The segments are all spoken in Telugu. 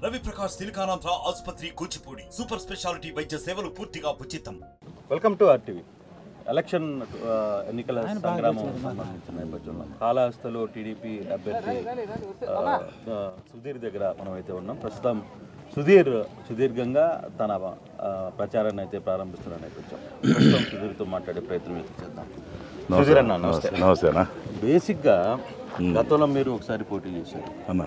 రవి ప్రకాష్ సిలికానాంధ్ర ఆసుపత్రి కూచిపూడి సూపర్ స్పెషాలిటీ వైద్య సేవలు పూర్తిగా ఉచితం. Welcome to RTV. ఎలక్షన్ ఎన్నికల సంగ్రామం సంబంధించిన నేపథ్యంలో కాళహస్తిలో టీడీపీ అభ్యర్థి సుధీర్ దగ్గర మనం అయితే ఉన్నాం. ప్రస్తుతం సుదీర్ఘంగా తన ప్రచారాన్ని అయితే ప్రారంభిస్తున్న నేపథ్యం ప్రస్తుతం సుధీర్తో మాట్లాడే ప్రయత్నం అయితే చేద్దాం. సుధీర్ అన్న నమస్తే. నమస్తే అన్న. బేసిక్గా గతంలో మీరు ఒకసారి పోటీ చేశారు అన్న,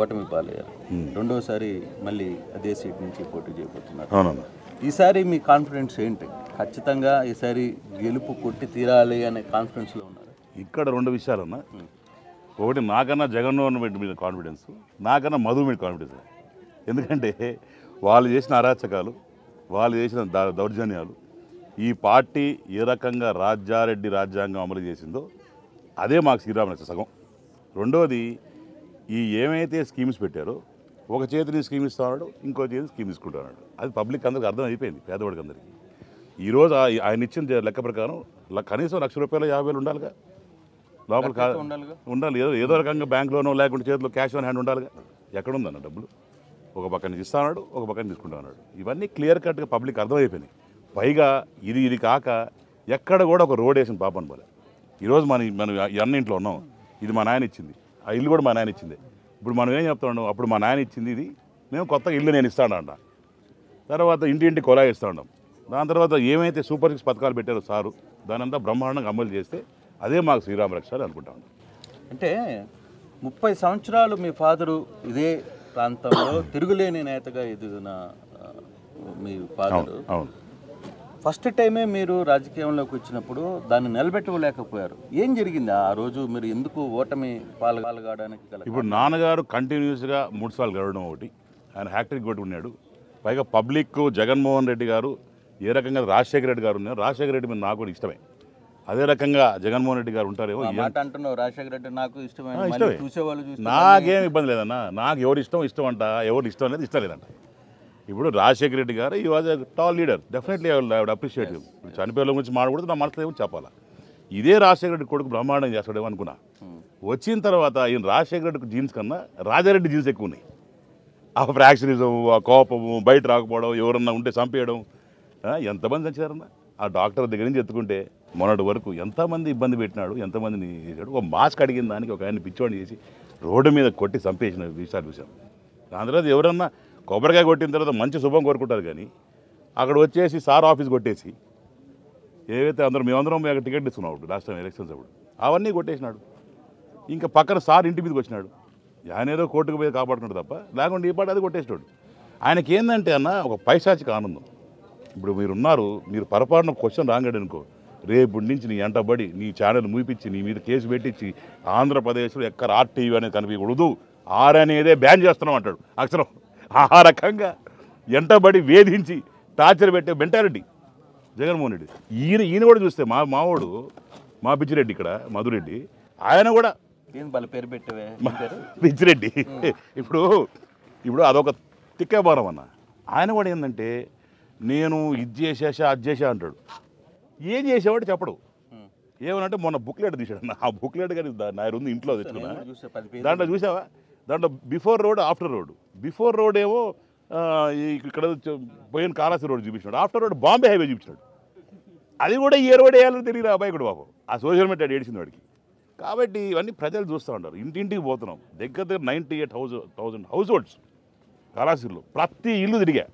ఓటమి పాలయ్యారు. రెండోసారి మళ్ళీ అదే సీట్ నుంచి పోటీ చేయబోతున్నారు. అవునన్నా. ఈసారి మీ కాన్ఫిడెన్స్ ఏంటి? ఖచ్చితంగా ఈసారి గెలుపు కొట్టి తీరాలి అనే కాన్ఫిడెన్స్లో ఉన్నారు. ఇక్కడ రెండు విషయాలన్నా. ఒకటి, నాకన్నా జగన్మోహన్ రెడ్డి మీద కాన్ఫిడెన్స్, నాకన్నా మధు మీద కాన్ఫిడెన్స్. ఎందుకంటే వాళ్ళు చేసిన అరాచకాలు, వాళ్ళు చేసిన దౌర్జన్యాలు, ఈ పార్టీ ఏ రకంగా రాజ్యారెడ్డి రాజ్యాంగం అమలు చేసిందో అదే మాకు శ్రీరామనగర్ సగం. రెండోది, ఈ ఏమైతే స్కీమ్స్ పెట్టారో ఒక చేతిని స్కీమ్ ఇస్తున్నాడు, ఇంకో చేతి స్కీమ్ తీసుకుంటున్నాడు. అది పబ్లిక్ అందరికి అర్థం అయిపోయింది, పేదవాడికి అందరికీ. ఈరోజు ఆయన ఇచ్చిన లెక్క ప్రకారం కనీసం ₹1,00,000 50,000 ఉండాలిగా లోపల ఉండాలి. ఏదో రకంగా బ్యాంకులోనో లేకుంటే చేతిలో క్యాష్ ఆన్ హ్యాండ్ ఉండాలిగా. ఎక్కడుందన్న డబ్బులు? ఒక పక్కన నుంచి ఇస్తున్నాడు, ఒక పక్కన తీసుకుంటా ఉన్నాడు. ఇవన్నీ క్లియర్ కట్గా పబ్లిక్ అర్థమైపోయినాయి. పైగా ఇది కాక ఎక్కడ కూడా ఒక రోడ్ వేసిన పాపం పోలే. ఈరోజు మనం అన్న ఇంట్లో ఉన్నాం, ఇది మా నాయన ఇచ్చింది, ఆ ఇల్లు కూడా మా నాయన ఇచ్చింది. ఇప్పుడు మనం ఏం చెప్తున్నాం, అప్పుడు మా నాయన ఇచ్చింది ఇది, మేము కొత్తగా ఇల్లు నేను ఇస్తానంట. తర్వాత ఇంటి కొలా ఇస్తా ఉన్నాం. దాని తర్వాత ఏమైతే సూపర్ 6 పథకాలు పెట్టారో సారు, దానంతా బ్రహ్మాండంగా అమలు చేస్తే అదే మాకు శ్రీరామ రక్ష అనుకుంటా ఉన్నాం. అంటే 30 సంవత్సరాలు మీ ఫాదరు ఇదే ప్రాంతంలో తిరుగులేని నేతగా ఎదిగిన మీ ఫాదరు ఫస్ట్ టైమే మీరు రాజకీయంలోకి వచ్చినప్పుడు దాన్ని నిలబెట్టలేకపోయారు. ఏం జరిగింది ఆ రోజు? మీరు ఎందుకు ఓటమి పాల్గొనడానికి గల? ఇప్పుడు నాన్నగారు కంటిన్యూస్గా 3 సార్లు గెలవడం ఒకటి, ఆయన హ్యాట్రిక్ కొట్టి ఉన్నాడు. పైగా పబ్లిక్ జగన్మోహన్ రెడ్డి గారు ఏ రకంగా రాజశేఖర రెడ్డి గారు ఉన్నారు, రాజశేఖర రెడ్డి మీద నాకు కూడా ఇష్టమే. అదే రకంగా జగన్మోహన్ రెడ్డి గారు ఉంటారేమో. అంటున్నావు రాజశేఖర రెడ్డి నాకు ఇష్టమే, నాకేం ఇబ్బంది లేదన్నా. నాకు ఎవరు ఇష్టం అంట, ఎవరు ఇష్టం అనేది ఇష్టం లేదంట. ఇప్పుడు రాజశేఖర రెడ్డి గారు he was a tall leader, definitely I would appreciate. చనిపోయే గురించి మాట్లాడుతూ నా మనసులో ఏమో చెప్పాలా. ఇదే రాజశేఖర రెడ్డి కొడుకు బ్రహ్మాండం చేస్తాడేమో అనుకున్నా. వచ్చిన తర్వాత ఈయన రాజశేఖర రెడ్డి జీన్స్ కన్నా రాజారెడ్డి జీన్స్ ఎక్కువ ఉన్నాయి. ఆ ఫ్రాక్షనిజం, ఆ కోపము, బయట రాకపోవడం, ఎవరన్నా ఉంటే చంపేయడం. ఎంతమంది చచ్చారన్నా? ఆ డాక్టర్ దగ్గర నుంచి ఎత్తుకుంటే మొన్నటి వరకు ఎంతమంది ఇబ్బంది పెట్టినాడు, ఎంతమందిని చేశాడు. ఒక మాస్క్ అడిగిన దానికి ఒక ఆయన పిచ్చోడిని చేసి రోడ్డు మీద కొట్టి చంపేసిన విషయాలు చూసాం. దాని తర్వాత ఎవరన్నా కొబ్బరికాయ కొట్టిన తర్వాత మంచి శుభం కోరుకుంటారు, కానీ అక్కడ వచ్చేసి సార్ ఆఫీస్ కొట్టేసి ఏవైతే మేమందరం టికెట్ తీసుకున్నాం అప్పుడు లాస్ట్ టైం ఎలక్షన్స్ అప్పుడు, అవన్నీ కొట్టేసినాడు. ఇంకా పక్కన సార్ ఇంటి మీదకి వచ్చినాడు. ఆయన ఏదో కోర్టుకు పోయి కాపాడుకున్నాడు తప్ప, లేకుంటే ఈ పాట అది కొట్టేసినాడు. ఆయనకి ఏంటంటే అన్న ఒక పైశాచిక ఆనందం. ఇప్పుడు మీరున్నారు, మీరు పొరపాటున క్వశ్చన్ రాంగాడు అనుకో, రేపు నుంచి నీ ఎంటబడి నీ ఛానల్ మూపించి నీ మీద కేసు పెట్టించి ఆంధ్రప్రదేశ్లో ఎక్కడ ఆర్టీవీ అనేది కనిపించకూడదు, ఆర్ అనేదే బ్యాన్ చేస్తున్నాం అంటాడు అక్షరం. ఆ రకంగా ఎంటబడి వేధించి టార్చర్ పెట్టే మెంటాలిటీ జగన్మోహన్ రెడ్డి. ఈయన కూడా చూస్తే మావాడు మా పిచ్చిరెడ్డి, ఇక్కడ మధురెడ్డి, ఆయన కూడా పేరు పెట్టే పిచ్చిరెడ్డి. ఇప్పుడు అదొక తిక్కేబారం అన్న. ఆయన కూడా ఏంటంటే నేను ఇది చేసేసా అది చేసా అంటాడు. ఏం చేసేవాడు చెప్పడు. ఏమనంటే మొన్న బుక్లెట్ తీసాడు అన్న. ఆ బుక్లెట్ కానీ నా ఉంది ఇంట్లో తెచ్చుకున్నా. దాంట్లో చూసావా, దాంట్లో before road after road. Before road ఏమో ఇక్కడ పోయిన కాళహస్తి రోడ్ చూపించినాడు, ఆఫ్టర్ రోడ్ బాంబే హైవే చూపించినాడు. అది కూడా ఏ రోడ్ వేయాలని తెలియదు అబ్బాయి కూడా బాబు. ఆ సోషల్ మీడియా ఏడిచింది వాడికి. కాబట్టి ఇవన్నీ ప్రజలు చూస్తూ ఉంటారు. ఇంటింటికి పోతున్నాం. దగ్గర 98,000 హౌస్ హోల్డ్స్ కాళహస్తిలో. ప్రతి ఇల్లు తిరిగా,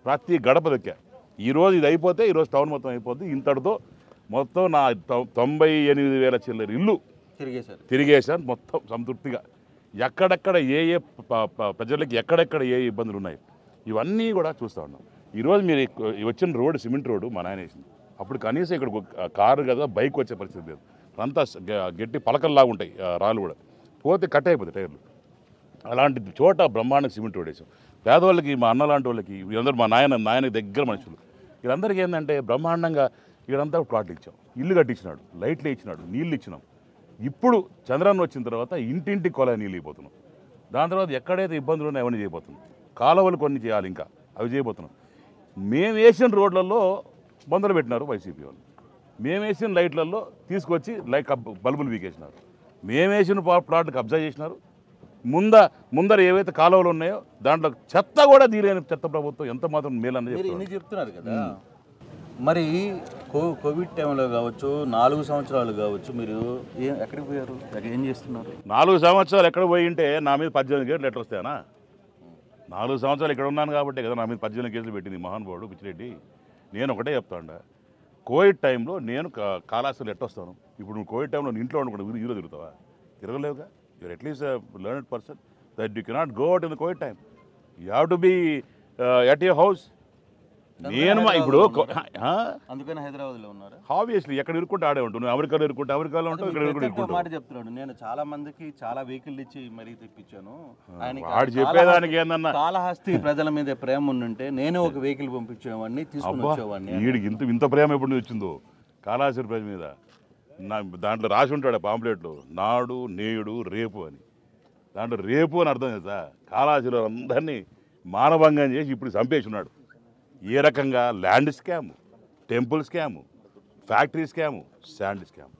ప్రతి గడప దక్కా. ఈరోజు ఇది అయిపోతే ఈరోజు టౌన్ మొత్తం అయిపోద్ది. ఇంతటితో మొత్తం నా 98,000 చిల్లర ఇల్లు తిరిగేశాను మొత్తం సంతృప్తిగా. ఎక్కడెక్కడ ఏ ప్రజలకి ఎక్కడెక్కడ ఏ ఇబ్బందులు ఉన్నాయి ఇవన్నీ కూడా చూస్తూ ఉన్నాం. ఈరోజు మీరు వచ్చిన రోడ్డు సిమెంట్ రోడ్డు మా నాయన వేసింది. అప్పుడు కనీసం ఇక్కడ కారు కదా బైక్ వచ్చే పరిస్థితి లేదు. అంతా గట్టి పలకల్లాగా ఉంటాయి, రాళ్ళు కూడా పోతే కట్ అయిపోతాయి టైర్లు. అలాంటి చోట బ్రహ్మాండ సిమెంట్ రోడ్ వేసాం. పేదవాళ్ళకి, మా అన్న లాంటి వాళ్ళకి, వీళ్ళందరూ మా నాయన దగ్గర మనుషులు, వీళ్ళందరికీ ఏంటంటే బ్రహ్మాండంగా ఇక్కడంతా ప్లాట్లు ఇచ్చాం, ఇల్లు కట్టించినాడు, లైట్లు ఇచ్చినాడు, నీళ్ళు ఇచ్చినాం. ఇప్పుడు చంద్రన్న వచ్చిన తర్వాత ఇంటింటి కొల నీళ్ళు అయిపోతున్నాం. దాని తర్వాత ఎక్కడైతే ఇబ్బందులు ఉన్నాయో అవన్నీ చేయబోతున్నాం. కాలువలు కొన్ని చేయాలి, ఇంకా అవి చేయబోతున్నాం. మేము వేసిన రోడ్లలో బందలు పెట్టినారు వైసీపీ వాళ్ళు. మేము వేసిన లైట్లలో తీసుకొచ్చి బల్బులు వీకేసినారు. మేము వేసిన ప్లాట్ కబ్జా చేసినారు. ముందర ఏవైతే కాలువలు ఉన్నాయో దాంట్లో చెత్త కూడా తీయలేని చెత్త ప్రభుత్వం ఎంత మాత్రం మేలన్నది మీరు ఇన్ని చెప్తున్నారు కదా, మరి కోవిడ్ టైంలో కావచ్చు 4 సంవత్సరాలు కావచ్చు మీరు ఎక్కడికి పోయారు, ఏం చేస్తున్నారు? 4 సంవత్సరాలు ఎక్కడ పోయి ఉంటే నా మీద 18 కేసులు లెటర్ వస్తాయనా? 4 సంవత్సరాలు ఇక్కడ ఉన్నాను కాబట్టి కదా నా మీద 18 కేసులు పెట్టింది మహానుభావుడు పిచ్చిరెడ్డి. నేను ఒకటే చెప్తాను, కోవిడ్ టైంలో నేను కాళహస్తిలో ఎట్టొస్తాను. ఇప్పుడు నువ్వు కోవిడ్ టైంలో ఇంట్లో ఉండకుండా హీరో తిరుగుతావా? తిరగలేవుగా. You're at least learned person that you cannot go out in the covid time. You have to be at your house. నేను ఇప్పుడు అందుకని హైదరాబాద్లో ఉన్నారు. ఆబ్వియస్లీ ఎక్కడ ఇరుక్కుంటే ఆడే ఉంటావు. నువ్వు అమెరికాలో ఇరుక్కుంటే అమెరికాలో ఉంటావు, ఇక్కడ ఇరుక్కుంటావు. మాట చెప్తున్నాడు, నేను చాలా మందికి చాలా వెహికల్ ఇచ్చి మరీ తెప్పించాను. వాడు చెప్పేదానికి ఏందన్నా, కాళహస్తి ప్రజల మీద ప్రేమ ఉంటే నేను ఒక వెహికల్ పంపించేవాడిని, తీసుకుని వచ్చేవాడిని. వీడికి ఇంత ప్రేమ ఎప్పుడు వచ్చిందో కాళహస్తి ప్రజల మీద. దాంట్లో రాసి ఉంటాడు పాంప్లెట్లు, నాడు నేడు రేపు అని. దాంట్లో రేపు అని అర్థం చేస్తా. కాళహస్తిలో అందరినీ మానభంగం చేసి ఇప్పుడు చంపేసి ఉన్నాడు. ఏ రకంగా land scam, temple scam, factory scam, sand scam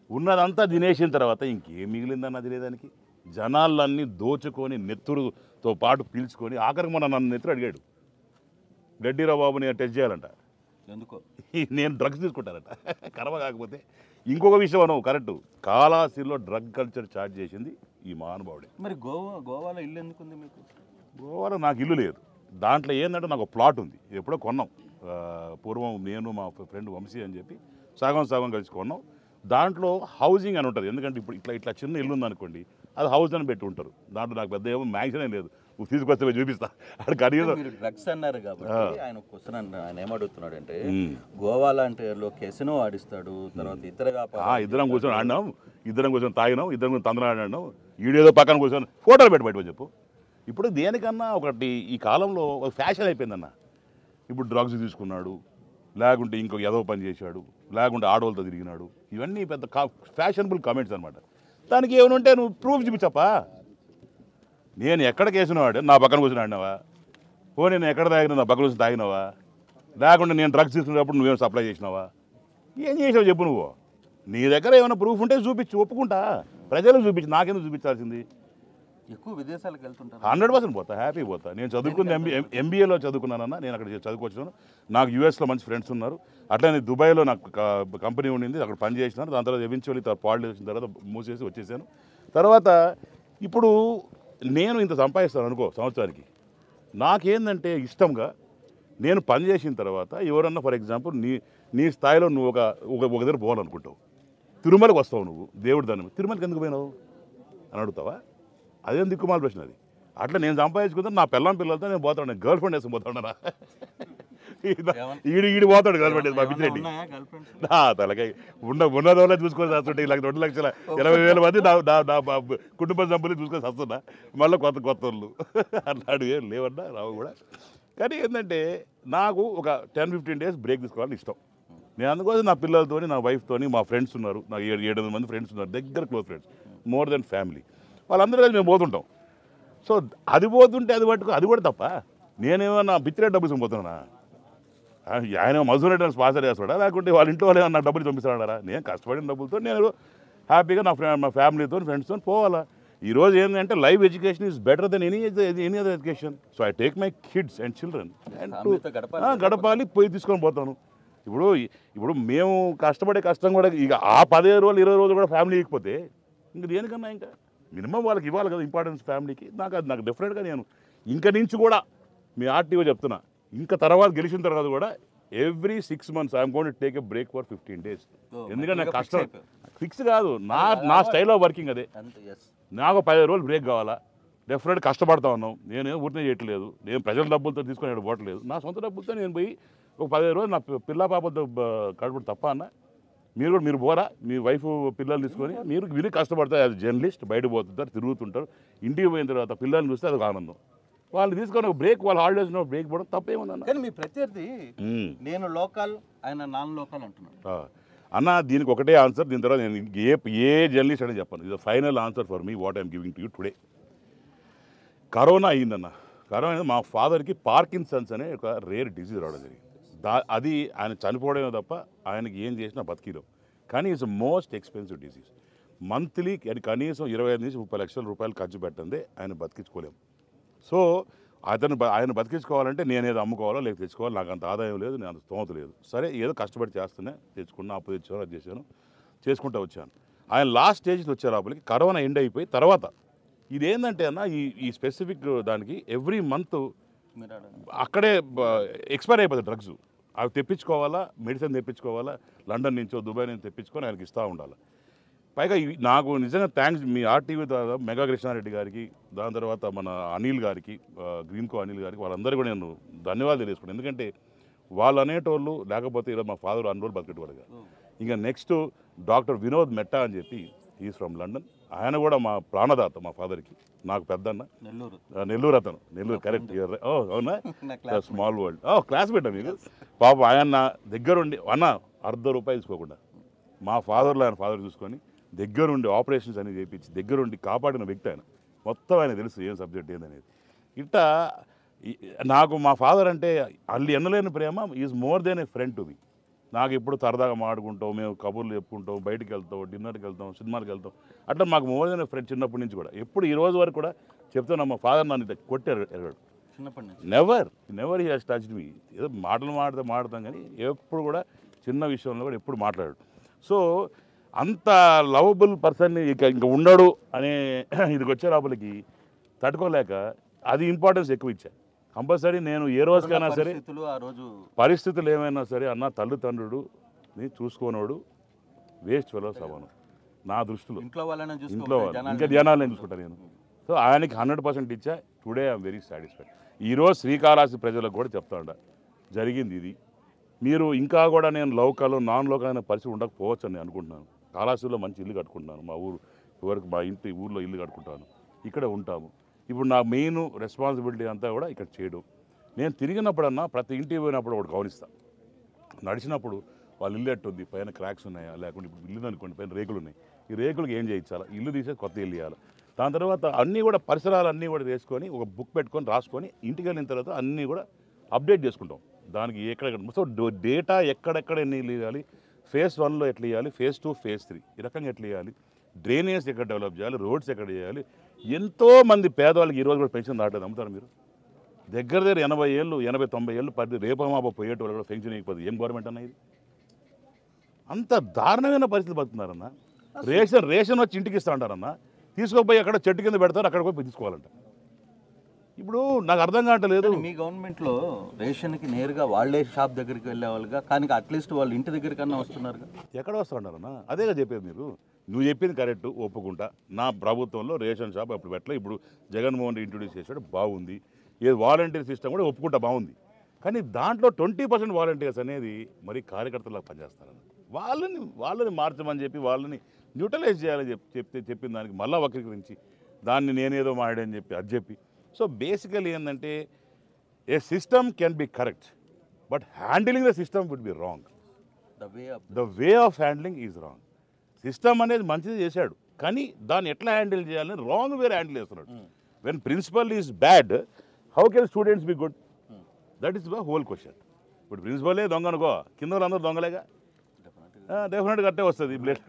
ఉన్నదంతా తినేసిన తర్వాత ఇంకేం మిగిలిందన్న తినేదానికి. జనాలన్నీ దోచుకొని నెత్తురుతో పాటు పీల్చుకొని ఆఖరికి మన నన్ను నెత్తురు అడిగాడు, గడ్డీరావు బాబు నేను టెస్ట్ చేయాలంట. ఎందుకో నేను డ్రగ్స్ తీసుకుంటానంట. కర్మ కాకపోతే ఇంకొక విషయం అనవు కరెక్టు, కాళహస్తిలో డ్రగ్ కల్చర్ చార్జ్ చేసింది ఈ మహానుభావుడే. మరి గోవాలో ఇల్లు ఎందుకుంది మీకు? గోవాలో నాకు ఇల్లు లేదు. దాంట్లో ఏంటంటే నాకు ఒక ప్లాట్ ఉంది, ఎప్పుడో కొన్నాం. పూర్వం నేను మా ఫ్రెండ్ వంశీ అని చెప్పి సగం కలిసి కొన్నాం. దాంట్లో హౌసింగ్ అని ఉంటుంది. ఎందుకంటే ఇప్పుడు ఇట్లా చిన్న ఇల్లు ఉందనుకోండి, అది హౌస్ అని పెట్టి ఉంటారు. దాంట్లో నాకు పెద్ద ఏమో మ్యాక్సిమం లేదు, నువ్వు తీసుకొస్తే చూపిస్తా. అక్కడ కనీసం మీరు డ్రగ్స్ అన్నారు కాబట్టి ఆయన క్వశ్చన్ ఆయన ఏమడుగుతున్నాడు అంటే, గోవా లాంటి కెసినో ఆడిస్తాడు, తర్వాత ఇద్దరం కూర్చొని ఆడినాం, ఇద్దరం కూర్చొని తాగినాం, ఇద్దరం కూర్చొని తందరం ఆడినాం, ఈడేదో పక్కన కూర్చొని ఫోటోలు పెట్టి చెప్పు. ఇప్పుడు దేనికన్నా ఒకటి ఈ కాలంలో ఒక ఫ్యాషన్ అయిపోయిందన్న. ఇప్పుడు డ్రగ్స్ తీసుకున్నాడు, లేకుంటే ఇంకొక ఏదో పని చేశాడు, లేకుంటే ఆడవాళ్ళతో తిరిగినాడు, ఇవన్నీ పెద్ద ఫ్యాషనబుల్ కామెంట్స్ అనమాట. దానికి ఏమనుంటే నువ్వు ప్రూఫ్ చూపించప్పా. నేను ఎక్కడ కేసినవాడు నా పక్కన కూర్చొని ఆడినావా? నేను ఎక్కడ తాగినా నా పక్కన కూర్చొని తాగినావా? లేకుంటే నేను డ్రగ్స్ తీసుకునేటప్పుడు నువ్వేమో సప్లై చేసినావా? ఏం చేసావు చెప్పు. నువ్వు నీ దగ్గర ఏమైనా ప్రూఫ్ ఉంటే చూపించు, ఒప్పుకుంటా. ప్రజలకు చూపించు, నాకెందుకు చూపించాల్సింది? ఎక్కువ విదేశాలకు వెళ్తుంటాను. 100% పోతా, హ్యాపీ పోతా. నేను చదువుకుంది ఎంబీఏలో చదువుకున్నానన్నా, నేను అక్కడ చదువుకొచ్చాను. నాకు యూఎస్లో మంచి ఫ్రెండ్స్ ఉన్నారు. అట్లనే దుబాయ్లో నాకు కంపెనీ ఉండింది, అక్కడ పని చేసినాను. దాని తర్వాత ఎవెన్చువల్లీ పాలిటిక్స్ వచ్చిన తర్వాత మూసేసి వచ్చేసాను. తర్వాత ఇప్పుడు నేను ఇంత సంపాదిస్తాను అనుకో సంవత్సరానికి. నాకేందంటే ఇష్టంగా నేను పని చేసిన తర్వాత ఎవరన్నా ఫర్ ఎగ్జాంపుల్ నీ స్థాయిలో నువ్వు ఒక దగ్గర పోవాలనుకుంటావు, తిరుమలకి వస్తావు, నువ్వు దేవుడి దాన్ని తిరుమలకి ఎందుకు పోయినావు అని అడుగుతావా? అదేం దిక్కుమాల ప్రశ్న అది. అట్లా నేను సంపాదించుకుంటే నా పిల్లలతో నేను పోతాను. నేను గర్ల్ ఫ్రెండ్ వేసుకుని పోతాడా? ఈడు పోతాడు గర్ల్ ఫ్రెండ్ మా పిచ్చిరెడ్డి. తలకాయ ఉన్నదోళ్ళ చూసుకొని వస్తుంటే 2,80,000 మంది నా కుటుంబ సభ్యులు చూసుకొని వస్తున్నా. మళ్ళీ కొత్త వాళ్ళు అట్లాడు ఏం లేవన్నా రావు కూడా. కానీ ఏంటంటే నాకు ఒక 10-15 డేస్ బ్రేక్ తీసుకోవాలని ఇష్టం. నేను అందుకోసం నా పిల్లలతోని, నా వైఫ్తోని, మా ఫ్రెండ్స్ ఉన్నారు, నాకు 7-8 మంది ఫ్రెండ్స్ ఉన్నారు, దగ్గర close friends, more than family. వాళ్ళందరూ కలిసి మేము పోతుంటాం. సో అది పోతుంటే అది కూడా తప్ప. నేనేమన్నా పిచ్చిరెడ్డి డబ్బులు పోతున్నా? ఆయన మజూర్ రెడ్డి స్పాన్సర్ చేస్తాడా, లేకుంటే వాళ్ళ ఇంట్లో వాళ్ళు నాకు డబ్బులు పంపిస్తాడా? నేను కష్టపడిన డబ్బులతో నేను హ్యాపీగా నా ఫ్యామిలీతో ఫ్రెండ్స్తో పోవాలా. ఈరోజు ఏంటంటే live education is better than any other education. So I take my kids and children and గడపాలి, పోయి తీసుకొని పోతాను. ఇప్పుడు మేము కష్టం కూడా ఇక ఆ 15 రోజులు 20 రోజులు కూడా ఫ్యామిలీ ఇకపోతే ఇంక దేనికన్నా ఇంకా మినిమం వాళ్ళకి ఇవ్వాలి కదా ఇంపార్టెన్స్ ఫ్యామిలీకి. నాకు డెఫినెట్గా నేను ఇంక నుంచి కూడా మీ ఆర్టీఓ చెప్తున్నా, ఇంకా తర్వాత గెలిచిన తర్వాత కూడా every 6 months I'm going to take a break for 15 days. ఎందుకంటే నాకు కష్టం ఫిక్స్ కాదు, నా స్టైల్ ఆఫ్ వర్కింగ్ అదే. నాకు 15 రోజులు బ్రేక్ కావాలా. డెఫినెట్గా కష్టపడతా ఉన్నాం. నేను ఊరినే చేయట్లేదు, నేను ప్రజల డబ్బులతో తీసుకొని పోవట్లేదు, నా సొంత డబ్బులతో నేను పోయి ఒక 15 రోజులు నా పిల్ల పాపలతో గడపడం తప్ప అన్న. మీరు పోరా, మీ వైఫ్ పిల్లలు తీసుకొని మీరు కష్టపడతారు. యాజ్ జర్నలిస్ట్ బయట పోతుంటారు, తిరుగుతుంటారు. ఇంటికి పోయిన తర్వాత పిల్లల్ని చూస్తే అది ఆనందం. వాళ్ళు తీసుకొని ఒక బ్రేక్, వాళ్ళ హాలిడేస్ బ్రేక్ పోవడం తప్పేముందన్న. కానీ మీ ప్రత్యర్థి నేను లోకల్, ఆయన నాన్ లోకల్ అంటున్నాను అన్న. దీనికి ఒకటే ఆన్సర్. దీని తర్వాత నేను ఏ జర్నలిస్ట్ అని చెప్పాను. ఇది final answer for me what I'm giving to you today. Corona అయ్యిందన్న. కరోనా మా ఫాదర్కి పార్కిన్సన్స్ అనే ఒక రేర్ డిసీజ్ రావడం జరిగింది. అది ఆయన చనిపోవడమే తప్ప ఆయనకి ఏం చేసినా బతికిలో. కానీ it's most expensive disease. Monthly కనీసం 25 నుంచి 30 లక్షల రూపాయలు ఖర్చు పెట్టండి ఆయన బతికించుకోలేము. సో ఆయన బతికించుకోవాలంటే నేనేదో అమ్ముకోవాలో లేక తెచ్చుకోవాలో, నాకు అంత ఆదాయం లేదు, నేను అంత స్తోమత లేదు. సరే ఏదో కష్టపడి చేస్తూనే తెచ్చుకున్నా, అప్పు తెచ్చాను, అది చేశాను, చేసుకుంటూ వచ్చాను. ఆయన లాస్ట్ స్టేజ్లో వచ్చే లోపలికి కరోనా ఎండ్ అయిపోయి తర్వాత ఇదేంటంటే అన్న ఈ స్పెసిఫిక్ దానికి ఎవ్రీ మంత్ అక్కడే ఎక్స్పైర్ అయిపోతుంది డ్రగ్స్. అవి తెప్పించుకోవాలా, మెడిసిన్ తెప్పించుకోవాలా, లండన్ నుంచో దుబాయ్ నుంచి తెప్పించుకొని ఆయనకి ఇస్తూ ఉండాలి. పైగా నాకు నిజంగా థ్యాంక్స్ మీ ఆర్టీవీ ద్వారా మెగా కృష్ణారెడ్డి గారికి, దాని తర్వాత మన అనిల్ గారికి, గ్రీన్కో అనిల్ గారికి, వాళ్ళందరూ కూడా నేను ధన్యవాదాలు తెలియజేసుకున్నాను. ఎందుకంటే వాళ్ళు అనేటోళ్ళు లేకపోతే ఈరోజు మా ఫాదర్ అన్ని రోజులు బతికేటవాడు కాదు. ఇంకా నెక్స్ట్ డాక్టర్ వినోద్ మెట్టా అని చెప్పి ఈజ్ ఫ్రమ్ లండన్. ఆయన కూడా మా ప్రాణదాత, మా ఫాదర్కి, నాకు పెద్దన్న, నెల్లూరు అతను, నెల్లూరు కరెక్ట్. అవునా, స్మాల్ వరల్డ్. క్లాస్మేట్ మీకు పాప. ఆయన దగ్గరుండి అన్న ₹1 తీసుకోకుండా మా ఫాదర్లో ఆయన ఫాదర్ చూసుకొని దగ్గరుండి ఆపరేషన్స్ అనేది చేయించి దగ్గరుండి కాపాడిన వ్యక్తి ఆయన. మొత్తం ఆయన తెలుసు ఏం సబ్జెక్ట్ ఏందనేది. ఇట్లా నాకు మా ఫాదర్ అంటే అల్లి ఎన్నలేని ప్రేమ. Is more than a friend to me. నాకు ఎప్పుడు సరదాగా మాడుకుంటాం, మేము కబుర్లు చెప్పుకుంటాం, బయటికి వెళ్తాం, డిన్నర్కి వెళ్తాం, సినిమాకి వెళ్తాం, అట్లా మాకు మోర్ దెన్ ఏ ఫ్రెండ్ చిన్నప్పటి నుంచి కూడా. ఎప్పుడు ఈ రోజు వరకు కూడా చెప్తున్నా, మా ఫాదర్ నన్ను కొట్టారు ఎరగాడు చిన్నప్పటి నుంచి. నెవర్ హీ హాస్ టచ్డ్ మీ. ఏదో మాటలు మాడతాం కానీ ఎప్పుడు కూడా చిన్న విషయంలో కూడా ఎప్పుడు మాట్లాడాడు. సో అంత లవబుల్ పర్సన్ని ఇంకా ఉండడు అనే ఇదికి వచ్చే లోపలికి తట్టుకోలేక అది ఇంపార్టెన్స్ ఎక్కువ ఇచ్చా. కంపల్సరీ నేను ఏ రోజుకైనా సరే పరిస్థితులు ఏమైనా సరే అన్న తల్లిదండ్రుడుని చూసుకోనోడు వేస్ట్ ఫెలో సమానం నా దృష్టిలో. ఇంట్లో వాళ్ళు ఇంకా జనాలు నేను చూసుకుంటాను నేను. సో ఆయనకి 100% ఇచ్చా. Today I'm very satisfied. ఈరోజు శ్రీకాళహస్తి ప్రజలకు కూడా చెప్తాండ జరిగింది ఇది. మీరు ఇంకా కూడా నేను లోకల్ నాన్ లోకల్ అయిన పరిస్థితి ఉండకపోవచ్చు అని అనుకుంటున్నాను. కాళహస్తిలో మంచి ఇల్లు కట్టుకుంటున్నాను. మా ఊరికి మా ఊర్లో ఇల్లు కట్టుకుంటాను, ఇక్కడ ఉంటాము. ఇప్పుడు నా మెయిన్ రెస్పాన్సిబిలిటీ అంతా కూడా ఇక్కడ చేయడం. నేను తిరిగినప్పుడన్నా ప్రతి ఇంటికి పోయినప్పుడు ఒకటి గమనిస్తాను. నడిచినప్పుడు వాళ్ళ ఇల్లు ఎట్టుంది, పైన క్రాక్స్ ఉన్నాయా, లేకుంటే ఇప్పుడు ఇల్లు అనుకోండి పైన రేకులు ఉన్నాయి, ఈ రేకులకి ఏం చేయించాలా, ఇల్లు తీసేసి కొత్త ఇల్లు ఇవ్వాలి. దాని తర్వాత అన్నీ కూడా పరిసరాలు అన్నీ కూడా వేసుకొని ఒక బుక్ పెట్టుకొని రాసుకొని ఇంటికి వెళ్ళిన తర్వాత అన్నీ కూడా అప్డేట్ చేసుకుంటాం. దానికి ఎక్కడెక్కడ సో డేటా ఎక్కడెక్కడ ఎన్ని ఇల్లు ఇవ్వాలి, ఫేజ్ 1లో ఎట్లా ఇవ్వాలి, ఫేజ్ 2, ఫేజ్ 3 ఈ రకంగా ఎట్లా ఇవ్వాలి, డ్రైనేజ్ ఎక్కడ డెవలప్ చేయాలి, రోడ్స్ ఎక్కడ చేయాలి. ఎంతోమంది పేదవాళ్ళకి ఈరోజు కూడా పెన్షన్ రావట్లేదు. నమ్ముతారు మీరు? దగ్గర 80 ఏళ్ళు 80-90 ఏళ్ళు పది రేపమాప పోయేటోళ్ళు కూడా పెన్షన్ ఇవ్వకపోతే ఏం గవర్నమెంట్ అన్న ఇది? అంత దారుణమైన పరిస్థితి పడుతున్నారన్న. రేషన్ వచ్చి ఇంటికి ఇస్తా అంటారన్న, తీసుకోపోయి అక్కడ చెట్టు కింద పెడతారు, అక్కడ పోయి తీసుకోవాలంట. ఇప్పుడు నాకు అర్థం కావట్లేదు. మీ గవర్నమెంట్లో రేషన్కి నేరుగా వాళ్ళే షాప్ దగ్గరికి వెళ్ళేవాళ్ళుగా, కానీ అట్లీస్ట్ వాళ్ళు ఇంటి దగ్గరికన్నా వస్తున్నారుగా. ఎక్కడ వస్తున్నారన్నా? అదేగా చెప్పేది మీరు. నువ్వు చెప్పింది కరెక్ట్, ఒప్పుకుంటా. నా ప్రభుత్వంలో రేషన్ షాప్ అప్పుడు పెట్టలే. ఇప్పుడు జగన్మోహన్ రెడ్డి ఇంట్రొడ్యూస్ చేశాడు, బాగుంది. ఏ వాలంటీర్ సిస్టమ్ కూడా ఒప్పుకుంటా, బాగుంది. కానీ దాంట్లో 20% వాలంటీర్స్ అనేది మరి కార్యకర్తలకు పనిచేస్తారని వాళ్ళని మార్చమని చెప్పి వాళ్ళని న్యూట్రలైజ్ చేయాలని చెప్పిన దానికి మళ్ళీ వక్రీకరించి దాన్ని నేనేదో మాడని చెప్పి అది చెప్పి. సో బేసికలీ ఏంటంటే a system can be correct, but handling the system would be wrong. The way of handling is wrong. System అనేది మంచిది చేశాడు, కానీ దాన్ని ఎట్లా హ్యాండిల్ చేయాలని రాంగ్ వేరే హ్యాండిల్ చేస్తున్నాడు. When principal is bad, how can students be good? That is the whole question. ఇప్పుడు ప్రిన్సిపలే దొంగ అనుకో, కింద వాళ్ళందరూ దొంగలేగా, డెఫినెట్గా అట్టే వస్తుంది. బ్లేడ్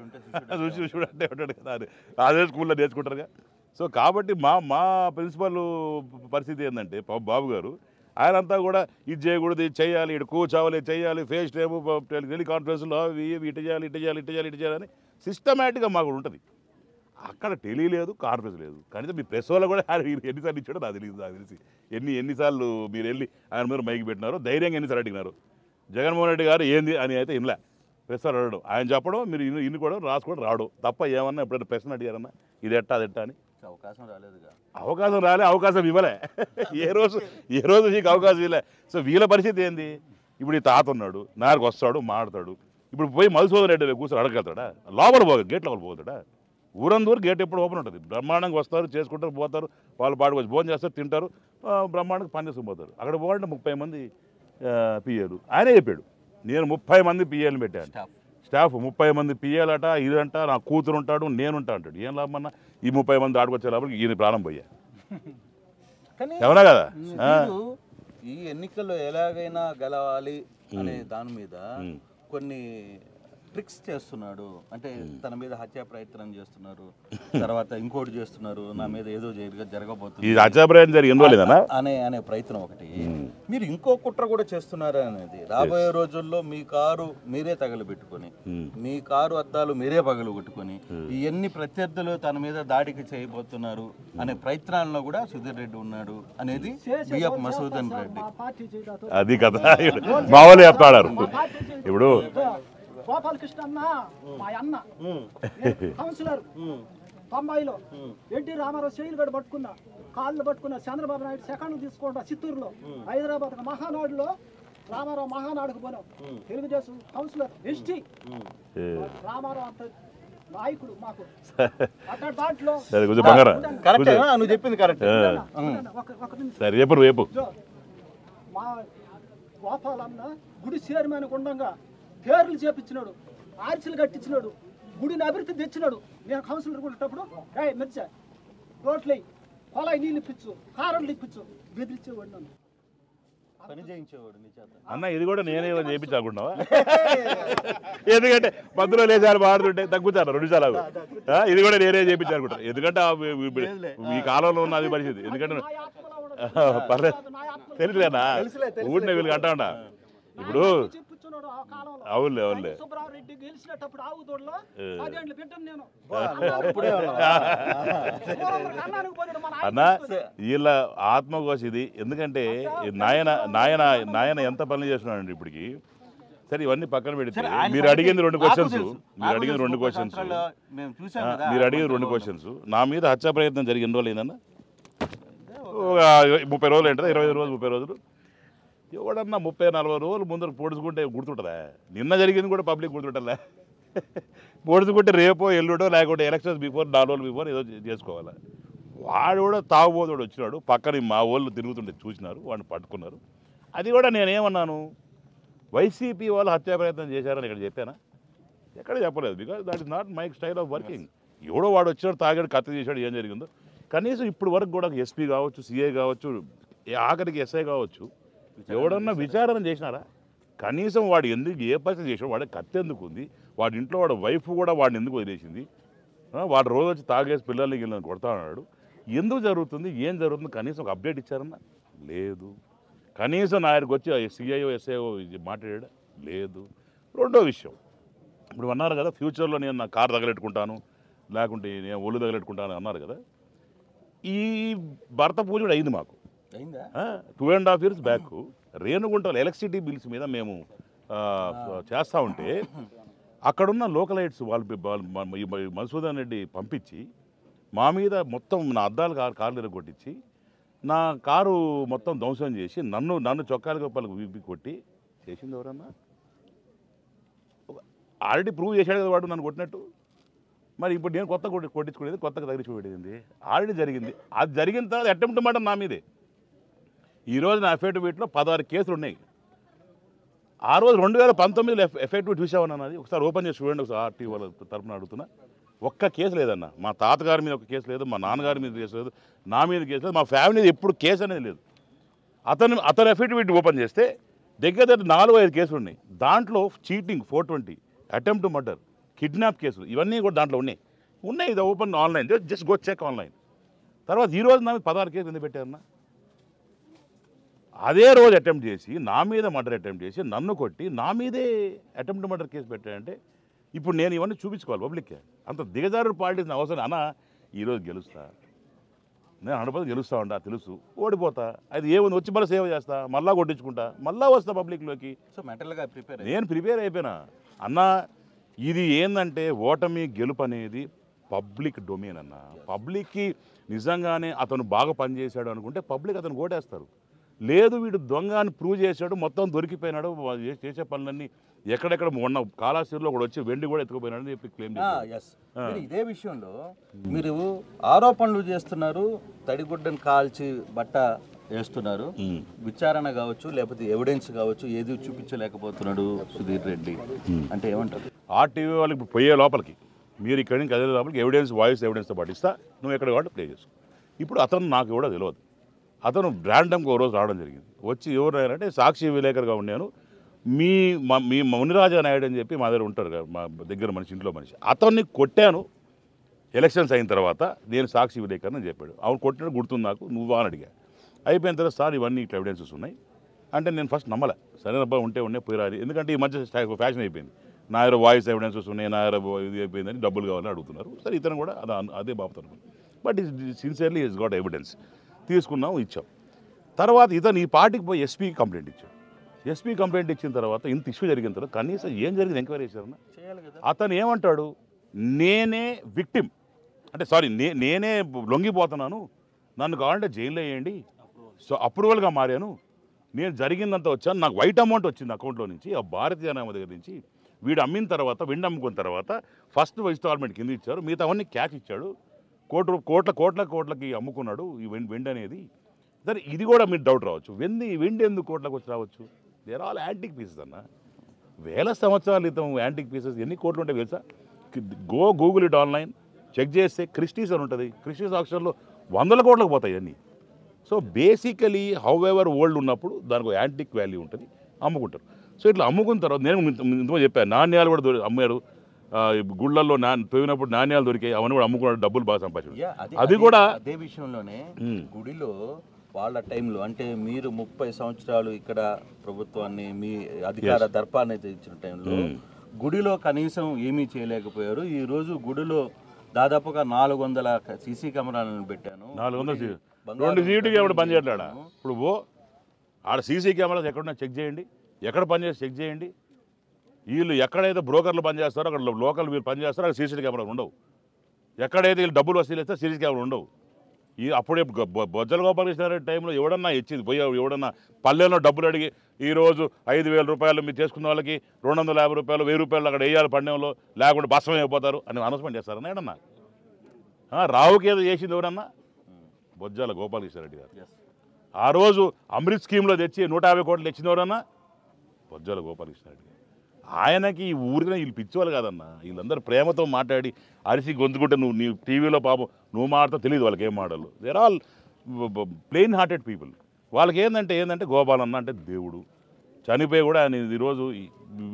చూసి అంటే ఉంటాడు కదా, అదే స్కూల్లో నేర్చుకుంటారుగా. సో కాబట్టి మా ప్రిన్సిపల్ పరిస్థితి ఏంటంటే బాబు గారు ఆయనంతా కూడా ఇది చేయకూడదు, ఇది చేయాలి, ఇటు కూర్చోవాలి, చేయాలి, ఫేస్ టైము టెలికాన్ఫరెన్స్లో ఇటు చేయాలి అని సిస్టమేటిక్గా మాకు ఉంటుంది. అక్కడ టెలి లేదు, కాన్ఫరెన్స్ లేదు. కనీసం మీ ప్రెస్ వాళ్ళు కూడా ఎన్నిసార్లు ఇచ్చాడో నాకు తెలిసి ఎన్నిసార్లు మీరు వెళ్ళి ఆయన మీద మైకి పెట్టినారో, ధైర్యంగా ఎన్నిసార్లు అడిగినారు. జగన్మోహన్ రెడ్డి గారు ఏంది అని అయితే ఇన్లే, ప్రెస్ వాళ్ళు అడగడం, ఆయన చెప్పడం, మీరు ఇన్నుకోవడం, రాసుకోవడం, రావడం తప్ప ఏమన్నా ఎప్పుడైనా ప్రశ్న అడిగారన్నా ఇది ఎట్టా అది ఎట్టా అని. అవకాశం రాలేదుగా. అవకాశం ఇవ్వలే. ఏ రోజు నీకు అవకాశం ఇవ్వలే. సో వీళ్ళ పరిస్థితి ఏంది? ఇప్పుడు ఈ తాత ఉన్నాడు, నాయకు వస్తాడు, మాడతాడు. ఇప్పుడు పోయి మధుసూదన్ రెడ్డి కూర్చొని అడగలుగుతాడా? గేట్ లోపల పోతాడా? ఊరందూరు గేట్ ఎప్పుడు ఓపెన్ ఉంటుంది. బ్రహ్మాండంగా వస్తారు, చేసుకుంటారు, పోతారు, వాళ్ళు పాడుకు వచ్చి భోజనం చేస్తారు, తింటారు, బ్రహ్మాండంగా పని చేసుకుని పోతారు. అక్కడ పోవాలంటే 30 మంది పిఏలు. ఆయనే చెప్పాడు, నేను 30 మంది పిఏలు పెట్టాను, స్టాఫ్ 30 మంది పిఏలట, ఇదంట, నా కూతురు ఉంటాడు, నేనుంటా అంటాడు. ఏం లాభమన్నా ఈ 30 మంది ఆడుకొచ్చే లోపలికి ఈయన ప్రాణం పోయా. ఎవరా కదా? ఈ ఎన్నికల్లో ఎలాగైనా గెలవాలి అనే దాని మీద కొన్ని ట్రిక్స్ చేస్తున్నాడు, అంటే తన మీద హత్యా ప్రయత్నం చేస్తున్నారు, తర్వాత ఇంకోటి చేస్తున్నారు, నా మీద ఏదో జరగబోతుంది, ఇది హత్యాప్రయత్నం జరిగిందో లేదన్నా అనే ప్రయత్నం ఒకటి. మీరు ఇంకో కుట్ర కూడా చేస్తున్నారు అనేది, రాబోయే రోజుల్లో మీ కారు మీరే తగలబెట్టుకొని, మీ కారు అద్దాలు మీరే పగలగొట్టుకొని ఇవన్నీ ప్రత్యర్థులు తన మీద దాడికి చేయబోతున్నారు అనే ప్రయత్నాల్లో కూడా సుధీర్ రెడ్డి ఉన్నాడు అనేది బిఎఫ్ మసూదన్ రెడ్డి. అది కదా మా వాళ్ళు చెప్తాడారు. ఇప్పుడు గోపాలకృష్ణ అన్న మా అన్న కౌన్సిలర్ 90లో ఎన్టీ రామారావు శైలిగడ పట్టుకున్నా, కాళ్ళు పట్టుకున్నా, చంద్రబాబు నాయుడు సెకండ్ తీసుకుంటా చిత్తూరులో, హైదరాబాద్ మహానాడులో రామారావు మహానాడుకు పోయినాం, తెలుగుదేశం కౌన్సిలర్ ఎస్టీ రామారావు అంత నాయకుడు మాకు. అక్కడ దాంట్లో నువ్వు చెప్పింది కరెక్ట్. సరే రేపు మా గోపాలన్న గుడి చైర్మన్ ఉండగా పేర్లు చేపించినాడు, ఆర్చిలు కట్టించినాడు, గుడిని అభివృద్ధి తెచ్చినాడు. నేను కౌన్సిలర్ కొట్టేటప్పుడు మెచ్చా రోడ్లు కొలాయి నీళ్ళు ఇప్పించు, కారణలు ఇప్పించు, బెదిరించేవాడు నన్ను, పని చేయించేవాడు నీ చేత. అన్న ఇది కూడా నేనే చేయించాకుండావా? ఎందుకంటే మధ్యలో లేచారు మాడుతుంటే తగ్గుతారు 2 నిమిషాలు. ఇది కూడా నేనే చేయించాలనుకుంటాను, ఎందుకంటే ఈ కాలంలో ఉన్న అది పరిస్థితి. ఎందుకంటే పర్లేదు తెలుసులేనా ఊరినే వీళ్ళకి అంటా ఉన్నా. ఇప్పుడు అవునులే అవునులే అన్న వీళ్ళ ఆత్మకోశ ఇది. ఎందుకంటే నాయన ఎంత పనులు చేస్తున్నాడండి ఇప్పటికి. సరే ఇవన్నీ పక్కన పెడితే మీరు అడిగింది 2 క్వశ్చన్స్. నా మీద హత్యా ప్రయత్నం జరిగి ఎన్ని రోజులు అయిందన్న? 30 రోజులు ఏంటదా, 25 రోజులు 30 రోజులు. ఎవడన్నా 30-40 రోజులు ముందర పొడుచుకుంటే గుర్తుంటుందా? నిన్న జరిగింది కూడా పబ్లిక్ గుర్తుంటుందా? పొడుచుకుంటే రేపో ఎల్లుడో లేకుంటే ఎలక్షన్స్ బిఫోర్ 4 రోజులు బిఫోర్ ఏదో చేసుకోవాలి. వాడు కూడా తాగుబోతుడు వచ్చినాడు, పక్కన మా వాళ్ళు తిరుగుతుంటే చూసినారు, వాడిని పట్టుకున్నారు. అది కూడా నేనేమన్నాను, వైసీపీ వాళ్ళు హత్యా ప్రయత్నం చేశారని ఇక్కడ చెప్పానా? ఎక్కడ చెప్పలేదు. Because that is not my style of working. ఎవడో వాడు వచ్చాడు, తాగాడు, కత్తి చేశాడు, ఏం జరిగిందో కనీసం ఇప్పుడు వరకు కూడా ఎస్పీ కావచ్చు, సిఐ కావచ్చు, ఆఖరికి ఎస్ఐ కావచ్చు, ఎవడన్నా విచారణ చేసినారా? కనీసం వాడు ఎందుకు ఏ పరిస్థితి చేసాడు, వాడి కత్తి ఎందుకు ఉంది, వాడి ఇంట్లో వాడి వైఫ్ కూడా వాడిని ఎందుకు వదిలేసింది, వాడు రోజు వచ్చి తాగేసి పిల్లల్ని గిల్లని కొడతా ఉన్నాడు, ఎందుకు జరుగుతుంది, ఏం జరుగుతుంది, కనీసం ఒక అప్డేట్ ఇచ్చారన్నా? లేదు. కనీసం నా దగ్గరికి వచ్చి సిఐఓ ఎస్ఐఓ మాట్లాడాడు? లేదు. రెండో విషయం, ఇప్పుడు అన్నారు కదా ఫ్యూచర్లో నేను నా కారు తగలెట్టుకుంటాను, లేకుంటే నేను ఒళ్ళు తగలెట్టుకుంటాను అన్నారు కదా. ఈ భర్త పూజ కూడా అయింది మాకు 2.5 years బ్యాక్. రేణుగుంటలో ఎలక్ట్రిసిటీ బిల్స్ మీద మేము చేస్తూ ఉంటే అక్కడున్న లోకలైట్స్ వాళ్ళు మధుసూదన్ రెడ్డి పంపించి మా మీద మొత్తం నా అద్దాలు కార్లు ఎరగొట్టించి నా కారు మొత్తం ధ్వంసం చేసి నన్ను చొక్కాల గొప్పలకు విప్పి కొట్టి చేసింది ఎవరన్నా? ఆల్రెడీ ప్రూవ్ చేశాడు కదా వాడు నన్ను కొట్టినట్టు. మరి ఇప్పుడు నేను కొట్టించుకునేది, కొత్తగా తగిలించుకునేది ఆల్రెడీ జరిగింది. అది జరిగిన తర్వాత అటెంప్ట్ మాట నా మీదే. ఈరోజు నా అఫిడవిట్లో 16 కేసులు ఉన్నాయి. ఆ రోజు 2019లో ఎఫెక్టివ్ చూసామన్నది ఒకసారి ఓపెన్ చేసి చూడండి, ఒకసారి ఆర్టీ వాళ్ళ తరఫున అడుగుతున్నా. ఒక్క కేసు లేదన్న. మా తాతగారి మీద ఒక కేసు లేదు, మా నాన్నగారి మీద కేసు లేదు, నా మీద కేసు లేదు, మా ఫ్యామిలీ ఎప్పుడు కేసు అనేది లేదు. అతను అఫిడవిట్ ఓపెన్ చేస్తే దగ్గర 4-5 కేసులు ఉన్నాయి. దాంట్లో చీటింగ్ 420, అటెంప్ట్ మర్డర్, కిడ్నాప్ కేసులు ఇవన్నీ కూడా దాంట్లో ఉన్నాయి. ఇది open online, just go check online. తర్వాత ఈరోజు నా మీద 16 కేసులు ఎందుకు పెట్టారన్నా? అదే రోజు అటెంప్ట్ చేసి నా మీద మర్డర్ అటెంప్ట్ చేసి నన్ను కొట్టి నా మీదే అటెంప్ట్ మర్డర్ కేసు పెట్టాడంటే ఇప్పుడు నేను ఇవన్నీ చూపించుకోవాలి పబ్లిక్కే. అంత దిగజారు పాలిటిక్స్ అవసరం. అన్న ఈరోజు గెలుస్తా, నేను 100% గెలుస్తా ఉంటా, తెలుసు. ఓడిపోతా, అది ఏముంది, వచ్చి మళ్ళీ సేవ చేస్తా, మళ్ళీ కొట్టించుకుంటా, మళ్ళీ వస్తా పబ్లిక్లోకి. సో మెంటల్గా నేను ప్రిపేర్ అయిపోయినా. అన్న ఇది ఏంటంటే ఓటమి గెలుపు అనేది పబ్లిక్ డొమైన్ అన్న. పబ్లిక్కి నిజంగానే అతను బాగా పనిచేశాడు అనుకుంటే పబ్లిక్ అతను ఓటేస్తారు. లేదు వీడు దొంగ అని ప్రూవ్ చేశాడు, మొత్తం దొరికిపోయినాడు, చేసే పనులన్నీ ఎక్కడెక్కడ మొన్న కాళాశ్రీలో కూడా వచ్చి వెండి కూడా ఎత్తుకుపోయినాడు అని చెప్పి క్లెయిమ్ చేశారు. ఇదే విషయంలో మీరు ఆరోపణలు చేస్తున్నారు, తడిగుడ్డను కాల్చి బట్ట వేస్తున్నారు, విచారణ కావచ్చు లేకపోతే ఎవిడెన్స్ కావచ్చు ఏది చూపించలేకపోతున్నాడు సుధీర్ రెడ్డి అంటే ఏమంటారు? ఆర్టీవీ వాళ్ళకి ఇప్పుడు పోయే లోపలికి మీరు ఇక్కడి నుంచి కదిలే లోపలికి ఎవిడెన్స్, వాయిస్ ఎవిడెన్స్తో పాటు ఇస్తా, నువ్వు ఎక్కడ కాబట్టి ప్లే చేసుకో. ఇప్పుడు అతను నాకు కూడా తెలియదు. అతను ర్యాండమ్గా ఓ రోజు రావడం జరిగింది. వచ్చి ఎవరు అంటే సాక్షి విలేకరుగా ఉన్నాను, మీ మునిరాజా నాయుడు అని చెప్పి మా దగ్గర ఉంటారు కదా, మా దగ్గర మనిషి, ఇంట్లో మనిషి, అతన్ని కొట్టాను ఎలక్షన్స్ అయిన తర్వాత, నేను సాక్షి విలేకరణ అని చెప్పాడు. అవును కొట్టినట్టు గుర్తుంది నాకు, నువ్వు అని అడిగా. అయిపోయిన తర్వాత సార్ ఇవన్నీ ఇట్లా ఎవిడెన్సెస్ ఉన్నాయి అంటే నేను ఫస్ట్ నమ్మలే. సరే అబ్బా ఉంటే పోయిరాది, ఎందుకంటే ఈ మధ్య ఫ్యాషన్ అయిపోయింది, నా దగ్గర వాయిస్ ఎవిడెన్సెస్ ఉన్నాయి, నా దగ్గర ఇది అయిపోయిందని డబ్బులు కావాలని అడుగుతున్నారు. సరే ఇతను కూడా అదే బాబుతాను, but sincerely is got evidence. తీసుకున్నాం, ఇచ్చాం. తర్వాత ఇతను ఈ పార్టీకి పోయి ఎస్పీకి కంప్లైంట్ ఇచ్చాడు. ఎస్పీ కంప్లైంట్ ఇచ్చిన తర్వాత ఇంత ఇష్యూ జరిగిన తర్వాత కనీసం ఏం జరిగింది ఎంక్వైరీ చేశారన్న. అతను ఏమంటాడు, నేనే విక్టిమ్ అంటే సారీ నేనే లొంగిపోతున్నాను, నన్ను కావాలంటే జైల్లో వేయండి, సో అప్రూవల్గా మారాను, నేను జరిగిందంతా వచ్చాను, నాకు వైట్ అమౌంట్ వచ్చింది అకౌంట్లో నుంచి, ఆ భారతీయ జనామా దగ్గర నుంచి, వీడు అమ్మిన తర్వాత విండ్ అమ్ముకున్న తర్వాత ఫస్ట్ ఇన్స్టాల్మెంట్ కింద ఇచ్చారు, మిగతా అవన్నీ క్యాష్ ఇచ్చాడు, కోట్లకి అమ్ముకున్నాడు ఈ వెండి అనేది. సరే ఇది కూడా మీరు డౌట్ రావచ్చు, వెండి ఎందుకు కోట్లకు వచ్చి రావచ్చు? దేర్ ఆల్ యాంటిక్ పీసెస్ అన్న, వేల సంవత్సరాల క్రితం యాంటిక్ పీసెస్ ఎన్ని కోట్లు ఉంటాయి తెలుసా? గూగుల్ ఇట్ ఆన్లైన్ చెక్ చేస్తే క్రిస్టీస్ అని ఉంటుంది, క్రిస్టీస్ ఆక్షన్లో 100 కోట్లకు పోతాయి అన్నీ. So basically how ever old ఉన్నప్పుడు దానికి యాంటిక్ వాల్యూ ఉంటుంది, అమ్ముకుంటారు. సో ఇట్లా అమ్ముకున్న తర్వాత నేను ఇంతమంది చెప్పాను, నాణ్యాలు కూడా అమ్మారు, గుళ్ళల్లో పోయినప్పుడు నాణ్యాలు దొరికాయి, అవన్నీ కూడా అమ్ముకున్నాడు, డబ్బులు బాగా సంపాదించాడు. అది కూడా అదే విషయంలోనే గుడిలో వాళ్ళ టైంలో అంటే మీరు 30 సంవత్సరాలు ఇక్కడ ప్రభుత్వాన్ని మీ అధికార దర్పాన్ని ఇచ్చిన టైంలో గుడిలో కనీసం ఏమీ చేయలేకపోయారు. ఈ రోజు గుడిలో దాదాపుగా 400 సీసీ కెమెరాలను పెట్టాను. 400 2 సీసీ కెమెరా పని చేయట్లేడా? ఇప్పుడు ఆడ సీసీ కెమెరాస్ ఎక్కడున్నా చెక్ చేయండి, ఎక్కడ పనిచేసి చెక్ చేయండి. వీళ్ళు ఎక్కడైతే బ్రోకర్లు పనిచేస్తారో అక్కడ లోకల్ వీళ్ళు పనిచేస్తారో అక్కడ సీసీ కెమెరాలు ఉండవు. ఎక్కడైతే వీళ్ళు డబ్బులు వసూలు ఇస్తే సీసీ కెమెరాలు ఉండవు. అప్పుడే బొజ్జల గోపాలకృష్ణ టైంలో ఎవడన్నా ఇచ్చింది పోయి, ఎవడన్నా పల్లెల్లో డబ్బులు అడిగి ఈరోజు 5,000 రూపాయలు మీరు చేసుకున్న వాళ్ళకి 250 రూపాయలు 1000 రూపాయలు అక్కడ వేయాలి పండెంలో, లేకుండా భస్మం అయిపోతారు అని అనౌన్స్మెంట్ చేస్తారన్నా ఏడన్నా? రావుకి ఏదో చేసింది ఎవరన్నా? బొజ్జల గోపాలకృష్ణారెడ్డి గారు. ఆ రోజు అమృత్ స్కీమ్లో తెచ్చి 150 కోట్లు తెచ్చింది ఎవరన్నా? బొజ్జల గోపాలకృష్ణారెడ్డి గారు. ఆయనకి ఈ ఊరికనే వీళ్ళు పిచ్చోళ్ళు కాదన్నా, వీళ్ళందరూ ప్రేమతో మాట్లాడి అరిసి గొంతుకుంటే నీ టీవీలో పాపం నువ్వు మాట్లాడితే తెలియదు వాళ్ళకి ఏం మాటలు. They're all plain hearted people. వాళ్ళకి ఏంటంటే గోపాలన్న అంటే దేవుడు. చనిపోయి కూడా ఆయన ఈరోజు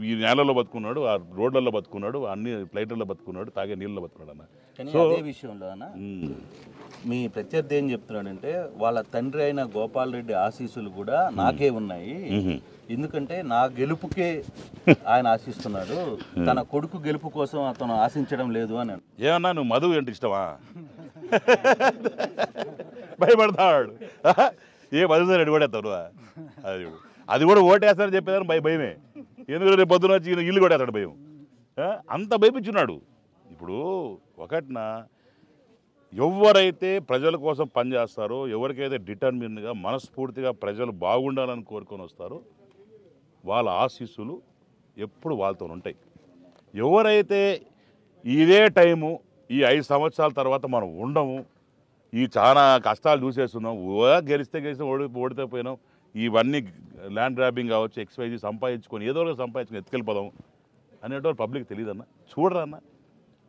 ఈ నేలలో బతుకున్నాడు, ఆ రోడ్లలో బతుకున్నాడు, అన్ని ఫ్లైట్లలో బతుకున్నాడు, తాగే నీళ్ళలో బతుకున్నాడు అన్న. సో అదే విషయంలో అన్న మీ ప్రత్యర్థి ఏం చెప్తున్నాడంటే వాళ్ళ తండ్రి అయిన గోపాల్ రెడ్డి ఆశీస్సులు కూడా నాకే ఉన్నాయి, ఎందుకంటే నా గెలుపుకే ఆయన ఆశిస్తున్నాడు, తన కొడుకు గెలుపు కోసం అతను ఆశించడం లేదు అని. ఏమన్నా నువ్వు మధు అంటే ఇష్టమా? భయపడతాడు. ఏ మధుసారి అడిగొడేస్తాడు, అది కూడా ఓటేస్తారని చెప్పేదాన్ని భయమే. ఎందుకంటే రేపు పొద్దున వచ్చి ఇల్లు కొట్టేస్తాడు భయం, అంత భయపించున్నాడు. ఇప్పుడు ఒకటిన ఎవరైతే ప్రజల కోసం పనిచేస్తారో, ఎవరికైతే డిటర్మిన్గా మనస్ఫూర్తిగా ప్రజలు బాగుండాలని కోరుకొని వస్తారో వాళ్ళ ఆశీస్సులు ఎప్పుడు వాళ్ళతో ఉంటాయి. ఎవరైతే ఇదే టైము ఈ 5 సంవత్సరాల తర్వాత మనం ఉండము, ఈ చాలా కష్టాలు చూసేస్తున్నాం, గెలిస్తే ఓడితే పోయినాం, ఇవన్నీ ల్యాండ్ గ్రాబింగ్ కావచ్చు, ఎక్స్వైజీ సంపాదించుకొని ఏదో సంపాదించుకొని ఎత్తుకెళ్ళిపోదాం అనేటువంటి పబ్లిక్ తెలియదన్న. చూడరన్న,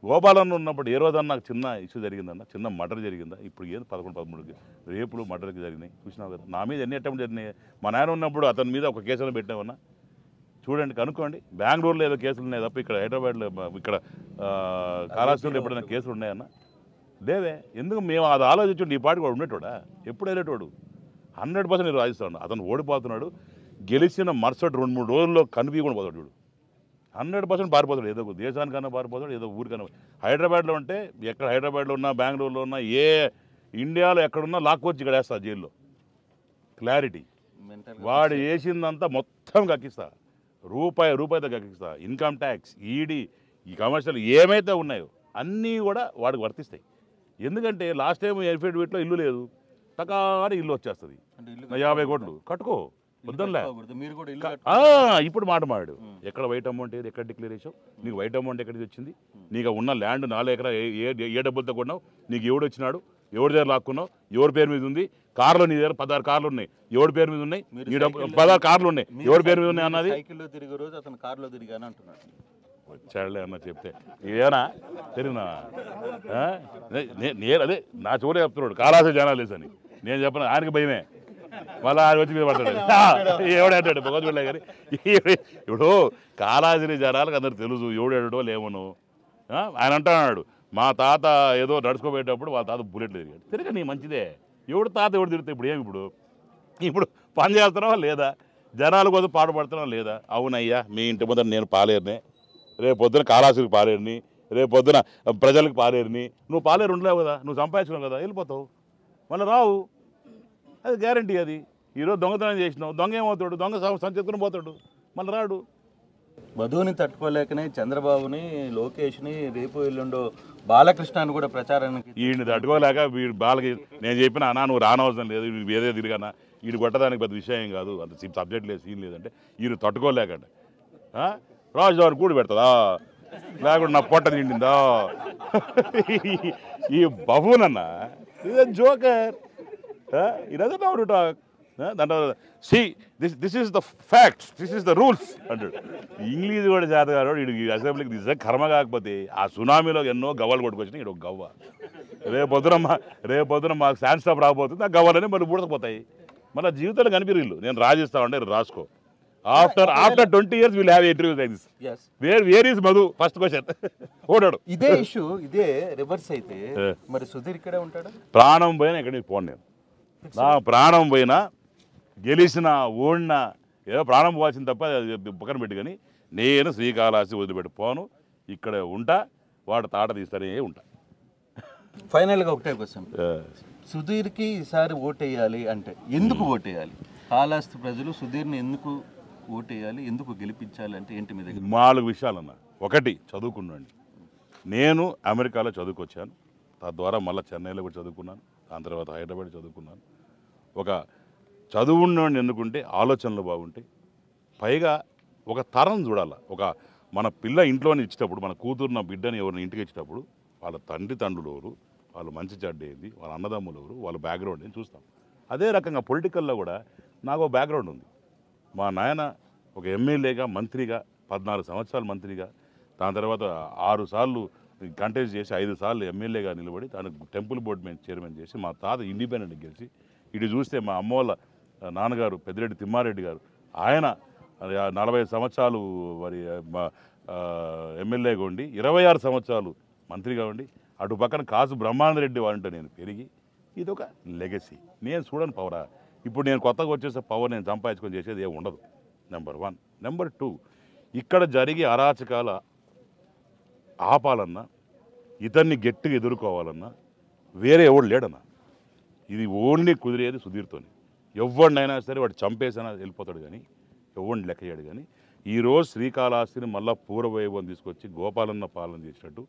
గోపాలన్న ఉన్నప్పుడు ఏ రోజన్నా నాకు చిన్న ఇష్యూ జరిగిందన్న, చిన్న మర్డర్ జరిగిందా? ఇప్పుడు ఏది 11-13 రేపులు మర్డర్కి జరిగినాయి చూసినావు కదా. నా మీద ఎన్ని అటెంప్ట్ జరిగినాయి? మా నాయన ఉన్నప్పుడు అతని మీద ఒక కేసులో పెట్టామన్నా, చూడండి కనుక్కోండి. బెంగళూరులో ఏదో కేసులు ఉన్నాయి తప్ప ఇక్కడ హైదరాబాద్లో ఇక్కడ కాళహస్తిలో ఎప్పుడైనా కేసులు ఉన్నాయన్న? లేవే. ఎందుకు మేము అది ఆలోచించండి, ఈ పాటికి వాడు ఉండేటోడా? ఎప్పుడు వెళ్ళేటోడు? 100% నేను రాజిస్తాను. అతను ఓడిపోతున్నాడు, గెలిచిన మరుసటి 2-3 రోజుల్లో కనిపించకుండా పోతాడు చూడు. 100% పారిపోతాడు, ఏదో దేశానికన్నా పారిపోతాడు, ఏదో ఊరికన్నా. హైదరాబాద్లో ఉంటే ఎక్కడ, హైదరాబాద్లో ఉన్నా, బెంగళూరులో ఉన్నా, ఏ ఇండియాలో ఎక్కడున్నా లాక్కొచ్చి ఇక్కడ వేస్తా జైల్లో. క్లారిటీ. వాడు వేసిందంతా మొత్తం కక్కిస్తా, రూపాయితో కక్కిస్తా. ఇన్కమ్ ట్యాక్స్, ఈడీ, ఈ కమర్షియల్ ఏమైతే ఉన్నాయో అన్నీ కూడా వాడికి వర్తిస్తాయి. ఎందుకంటే లాస్ట్ టైం ఎఫిడవిట్లో ఇల్లు లేదు, తకాని ఇల్లు వచ్చేస్తుంది, 50 కోట్లు కట్టుకో వద్దనులే. ఇప్పుడు మాట మాడు, ఎక్కడ వైట్ అమౌంట్ ఏది, ఎక్కడ డిక్లేర్ చేసావు, నీకు వైట్ అమౌంట్ ఎక్కడికి వచ్చింది, నీకు ఉన్న ల్యాండ్ 4 ఎకరాలు ఏ డబ్బులతో కొన్నావు, నీకు ఎవడు వచ్చినాడు, ఎవరి దగ్గర లాక్కున్నావు, ఎవరి పేరు మీద ఉంది, కార్లు నీ దగ్గర 16 కార్లు ఉన్నాయి, ఎవరి పేరు మీద ఉన్నాయి, 16 కార్లు ఉన్నాయి, ఎవరి పేరు మీద ఉన్నాయి అన్నది. సైకిల్లో తిరిగే రోజు అతను కార్లో తిరిగాను అంటున్నాడు. వచ్చాడులే అన్న చెప్తే ఏనా తెలియనా? నేను అదే నా చూడే చెప్తున్నాడు కాళహస్తి జనాలు లేసని. నేను చెప్పను, ఆయనకి భయమే. మళ్ళీ ఆయన వచ్చి మీద పడతాడు ఎవడంటాడు భగవద్గీత కానీ ఇప్పుడు కాలాజిరి జనాలకు అందరు తెలుసు ఎవడేడో లేవను ఆయన అంటున్నాడు మా తాత ఏదో నడుచుకోబోయేటప్పుడు వాళ్ళ తాత బుల్లెట్లు తిరిగాడు తిరిగి నీ మంచిదే ఎవడు తాత ఎవడు తిరుగుతాయి ఇప్పుడు ఏమి ఇప్పుడు పని చేస్తున్నావా లేదా జనాల కోసం పాటుపడుతున్నావా లేదా అవునయ్యా మీ ఇంటి ముందర నేను పాలేరునే రేపు పొద్దున కాళాసురికి పాలేరుని రేపు పొద్దున ప్రజలకు పాలేరుని నువ్వు పాలేరు ఉండలేవు కదా నువ్వు సంపాదించుకున్నావు కదా వెళ్ళిపోతావు మళ్ళీ రావు అది గ్యారంటీ అది ఈరోజు దొంగతనం చేసినావు దొంగ ఏమవుతాడు దొంగ సంచెత్తుకుని పోతాడు మళ్ళీ రాడు వధువుని తట్టుకోలేకనే చంద్రబాబుని లోకేష్ని రేపు ఎల్లుండో బాలకృష్ణని కూడా ప్రచారానికి వీడిని తట్టుకోలేక వీడు బాలకి నేను చెప్పిన అన్నా నువ్వు రానవసరం లేదు వీడు వేరే తిరిగానా వీడు కొట్టడానికి పెద్ద విషయం కాదు అంత సబ్జెక్ట్ లేదు సీన్ లేదంటే వీడు తట్టుకోలేకంట రాజువారు కూడి పెడతాదా లేకుండా నా పొట్ట నిండిందా ఈ బబూనన్న జోకర్ ఇదన్నా టాక్ దాంట్లో see this is the facts this is the rules అంటాడు ఇంగ్లీష్ కూడా చేతగాడు వీడికి అసెంబ్లీకి నిజంగా కర్మ కాకపోతే ఆ సునామీలో ఎన్నో గవ్వలు కొట్టుకొచ్చినాయి ఇక్కడ ఒక గవ్వ రేపొద్దున మాకు శాండ్ స్టాప్ రాబోతుంది ఆ గవ్వలనే మళ్ళీ బూడకపోతాయి మళ్ళీ జీవితంలో కనిపిరిల్లు నేను రాజిస్తా ఉంటే రాసుకో after 20 years will have interviews like this where is Madhu first question ఓడాడు ఇదే ఇష్యూ ఇదే రివర్స్ అయితే మరి సుధీర్ ఇక్కడే ఉంటాడు ప్రాణం పోయినా ఎక్కడికి పోను నేను నా ప్రాణం పోయినా గెలిచిన ఓడినా ఏదో ప్రాణం పోవాల్సింది తప్ప పక్కన పెట్టి కానీ నేను శ్రీకాళహస్తి వదిలిపెట్టి పోను ఇక్కడ ఉంటా వాడు తాట తీస్తానే ఉంటా ఫైనల్గా ఒకటే క్వశ్చన్ సుధీర్కి ఈసారి ఓటేయాలి అంటే ఎందుకు ఓటేయాలి కాళహస్తి ప్రజలు సుధీర్ని ఎందుకు ఓటేయాలి ఎందుకు గెలిపించాలి అంటే ఏంటి మీ దగ్గర 4 విషయాలన్నా ఒకటి చదువుకున్నాండి నేను అమెరికాలో చదువుకొచ్చాను తద్వారా మళ్ళీ చెన్నైలో కూడా చదువుకున్నాను దాని తర్వాత హైదరాబాద్ చదువుకున్నాను ఒక చదువున్నోడిని ఎన్నుకుంటే ఆలోచనలు బాగుంటాయి పైగా ఒక తరం చూడాలి ఒక మన పిల్ల ఇంట్లోనే ఇచ్చేటప్పుడు మన కూతురున్న బిడ్డని ఎవరిని ఇంటికి ఇచ్చేటప్పుడు వాళ్ళ తండ్రులు ఎవరు వాళ్ళు మంచి చెడ్డ ఏంది వాళ్ళ అన్నదమ్ములు ఎవరు వాళ్ళ బ్యాక్గ్రౌండ్ ఏంది చూస్తాం అదే రకంగా పొలిటికల్లో కూడా నాకు ఒక బ్యాక్గ్రౌండ్ ఉంది మా నాయన ఒక ఎమ్మెల్యేగా మంత్రిగా 14 సంవత్సరాలు మంత్రిగా దాని తర్వాత 6 సార్లు కంటెస్ట్ చేసి 5 సార్లు ఎమ్మెల్యేగా నిలబడి తనకు టెంపుల్ బోర్డు చైర్మన్ చేసి మా తాత ఇండిపెండెంట్ గెలిచి ఇటు చూస్తే మా అమ్మ వాళ్ళ నాన్నగారు పెద్దిరెడ్డి తిమ్మారెడ్డి గారు ఆయన 40 సంవత్సరాలు మరి ఎమ్మెల్యేగా ఉండి 26 సంవత్సరాలు మంత్రిగా ఉండి అటు పక్కన కాసు బ్రహ్మానందరెడ్డి వాళ్ళంటే నేను పెరిగి ఇది ఒక లెగసీ నేను చూడను పవరా ఇప్పుడు నేను కొత్తగా వచ్చేసే పవర్ నేను సంపాదించుకొని చేసేది ఏమి ఉండదు నెంబర్ 1 నెంబర్ 2 ఇక్కడ జరిగే అరాచకాల ఆపాలన్నా ఇతన్ని గట్టిగా ఎదుర్కోవాలన్నా వేరే ఎవడు లేడన్నా ఇది ఓన్లీ కుదిరేది సుధీర్తోని ఎవరినైనా సరే వాడు చంపేసినా వెళ్ళిపోతాడు కానీ ఎవరిని లెక్క చేయడు కానీ ఈరోజు శ్రీకాళహస్తిని మళ్ళీ పూర్వవైభవం తీసుకొచ్చి గోపాలన్న పాలన చేసినట్టు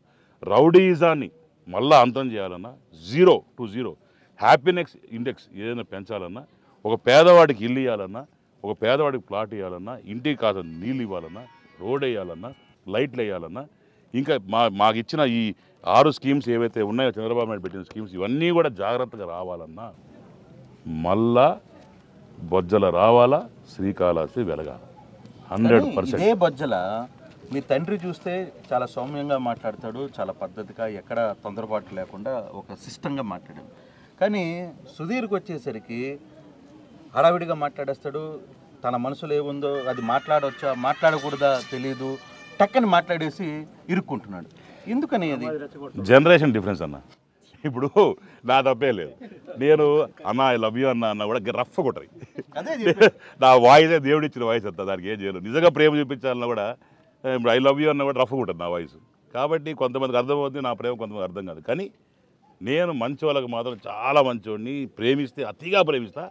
రౌడీజాన్ని మళ్ళీ అంతం చేయాలన్నా 0 to 0 హ్యాపీనెస్ ఇండెక్స్ ఏదైనా పెంచాలన్నా ఒక పేదవాడికి ఇల్లు ఇవ్వాలన్నా ఒక పేదవాడికి ప్లాట్ ఇవ్వాలన్నా ఇంటికి కాస్త నీళ్ళు ఇవ్వాలన్నా రోడ్ వేయాలన్నా లైట్లు వేయాలన్నా ఇంకా మాకు ఇచ్చిన ఈ 6 స్కీమ్స్ ఏవైతే ఉన్నాయో చంద్రబాబు నాయుడు పెట్టిన స్కీమ్స్ ఇవన్నీ కూడా జాగ్రత్తగా రావాలన్నా మళ్ళా బొజ్జల రావాలా శ్రీకాళహస్తి వెలగాలి 100%. ఇదే బొజ్జల మీ తండ్రి చూస్తే చాలా సౌమ్యంగా మాట్లాడతాడు చాలా పద్ధతిగా ఎక్కడ తొందరపాటు లేకుండా ఒక సిస్టంగా మాట్లాడాడు కానీ సుధీర్కి వచ్చేసరికి హడావిడిగా మాట్లాడేస్తాడు తన మనసులో ఏముందో అది మాట్లాడవచ్చా మాట్లాడకూడదా తెలియదు టక్కని మాట్లాడేసి ఇరుక్కుంటున్నాడు ఎందుకని అది జనరేషన్ డిఫరెన్స్ అన్న ఇప్పుడు నా తప్పే లేదు నేను అన్న ఐ లవ్ యూ అన్న కూడా రఫ్ కొట్టరు నా వాయిసే దేవుడు ఇచ్చిన వాయిస్ అంతా దానికి ఏం చేయలేదు నిజంగా ప్రేమ చూపించాలన్నా కూడా ఇప్పుడు ఐ లవ్ యూ అన్న కూడా రఫ్ కొట్టదు నా వాయిస్ కాబట్టి కొంతమందికి అర్థమవుతుంది నా ప్రేమ కొంతమంది అర్థం కాదు కానీ నేను మంచి వాళ్ళకి మాత్రం చాలా మంచివాడిని ప్రేమిస్తే అతిగా ప్రేమిస్తా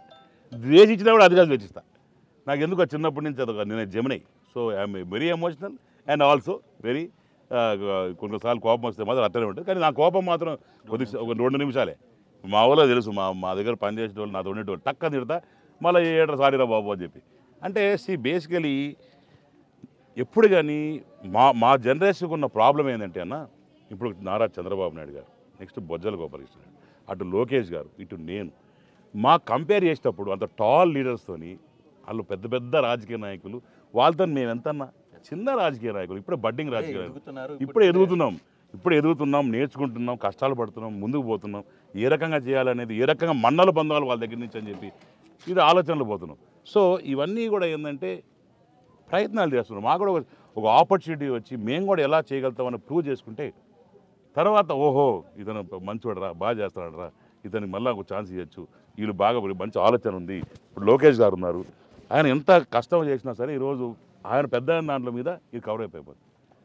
ద్వేషించినా కూడా అతిగా ద్వేషిస్తా నాకు ఎందుకు చిన్నప్పటి నుంచి అదొక నేను Gemini so I'm very emotional and also very కొన్నిసార్లు కోపం వస్తే మాత్రం అట్టనే ఉంటుంది కానీ నా కోపం మాత్రం ఒక 2 నిమిషాలే మా ఊళ్ళో తెలుసు మా దగ్గర పనిచేసే వాళ్ళు నాతో ఉండేటోళ్ళు టక్క తిడతా మళ్ళీ ఏటో సారీరా బాబు అని చెప్పి అంటే బేసికలీ ఎప్పుడు కానీ మా జనరేషన్కి ఉన్న ప్రాబ్లం ఏంటంటే అన్న ఇప్పుడు నారా చంద్రబాబు నాయుడు గారు నెక్స్ట్ బొజ్జల గోపాలకృష్ణ గారు అటు లోకేష్ గారు ఇటు నేను మా కంపేర్ చేసేటప్పుడు అంత టాల్ లీడర్స్తోని వాళ్ళు పెద్ద పెద్ద రాజకీయ నాయకులు వాళ్ళతో మేము ఎంతన్నా చిన్న రాజకీయ నాయకులు ఇప్పుడే బడ్డింగ్ రాజకీయ నాయకులు ఇప్పుడే ఎదుగుతున్నాం నేర్చుకుంటున్నాం కష్టాలు పడుతున్నాం ముందుకు పోతున్నాం ఏ రకంగా చేయాలనేది ఏ రకంగా మన్నలు పొందాలి వాళ్ళ దగ్గర నుంచి అని చెప్పి ఇది ఆలోచనలు పోతున్నాం. సో ఇవన్నీ కూడా ఏంటంటే ప్రయత్నాలు చేస్తున్నాం. మాకు కూడా ఒక ఆపర్చునిటీ వచ్చి మేము కూడా ఎలా చేయగలుగుతామని ప్రూవ్ చేసుకుంటే తర్వాత ఓహో ఇతను మంచివాడరా, బాగా చేస్తాడరా, ఇతనికి మళ్ళీ ఒక ఛాన్స్ ఇవ్వచ్చు, వీళ్ళు బాగా మంచి ఆలోచన ఉంది. ఇప్పుడు లోకేష్ గారు ఉన్నారు, ఆయన ఎంత కష్టం చేసినా సరే ఈరోజు ఆయన పెద్ద దాంట్లో మీద ఇది కవర్ అయిపోయింది.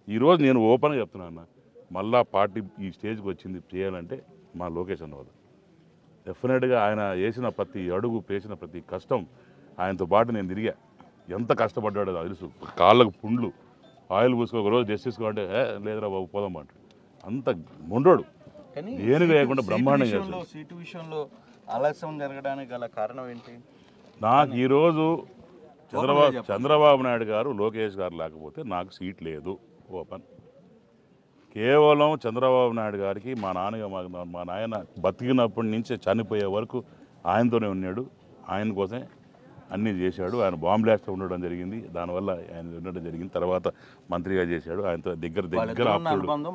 ఈరోజు నేను ఓపెన్గా చెప్తున్నాను, మళ్ళా పార్టీ ఈ స్టేజ్కి వచ్చింది చేయాలంటే మా లోకేష్ అన్న వల్ల. డెఫినెట్గా ఆయన వేసిన ప్రతి అడుగు, వేసిన ప్రతి కష్టం ఆయనతో పాటు నేను తిరిగా. ఎంత కష్టపడ్డాడో తెలుసు. కాళ్ళకు పుండ్లు, ఆయిల్ పూసుకో, ఒక రోజు జస్ట్ తీసుకోవాలంటే లేదురా బాబు పోదాం అంటాడు. అంత మొండోడు, దేని లేకుండా బ్రహ్మాండం చేస్తాడు. సీటు విషయంలో ఆలస్యం జరగడానికి గల కారణం ఏంటి? నాకు ఈరోజు చంద్రబాబు నాయుడు గారు, లోకేష్ గారు లేకపోతే నాకు సీట్ లేదు. ఓపెన్. కేవలం చంద్రబాబు నాయుడు గారికి మా నాయన బతికినప్పటి నుంచి చనిపోయే వరకు ఆయనతోనే ఉన్నాడు. ఆయన కోసమే అన్నీ చేశాడు. ఆయన బాంబ్ బ్లాస్ట్ ఉండడం జరిగింది, దానివల్ల ఆయన ఉండడం జరిగింది. తర్వాత మంత్రిగా చేశాడు. ఆయనతో దగ్గర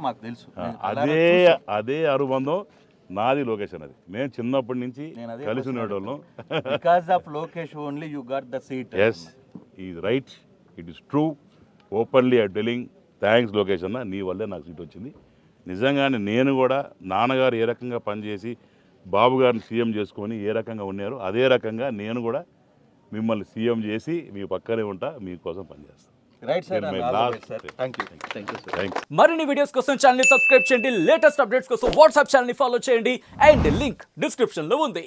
మాకు తెలుసు. అదే అనుబంధం నాది లోకేష్ అన్నది. మేము చిన్నప్పటి నుంచి కలిసి ఉండేవాళ్ళం. Because of Lokesh only you got the seat. Yes, is right, it is true. Openly I telling thanks Lokesh అన్న, నీ వల్లే నాకు సీట్ వచ్చింది. నిజంగానే నేను కూడా నాన్నగారు ఏ రకంగా పనిచేసి బాబు గారిని సీఎం చేసుకొని ఏ రకంగా ఉన్నారు, అదే రకంగా నేను కూడా మిమ్మల్ని సీఎం చేసి మీ పక్కనే ఉంటా, మీకోసం పనిచేస్తాను. మరిన్ని వీడియోస్ కోసం ఛానల్ ని సబ్స్క్రైబ్ చేయండి. లేటెస్ట్ అప్డేట్స్ కోసం వాట్సాప్ ఛానల్ ని ఫాలో చేయండి. అండ్ లింక్ డిస్క్రిప్షన్ లో ఉంది.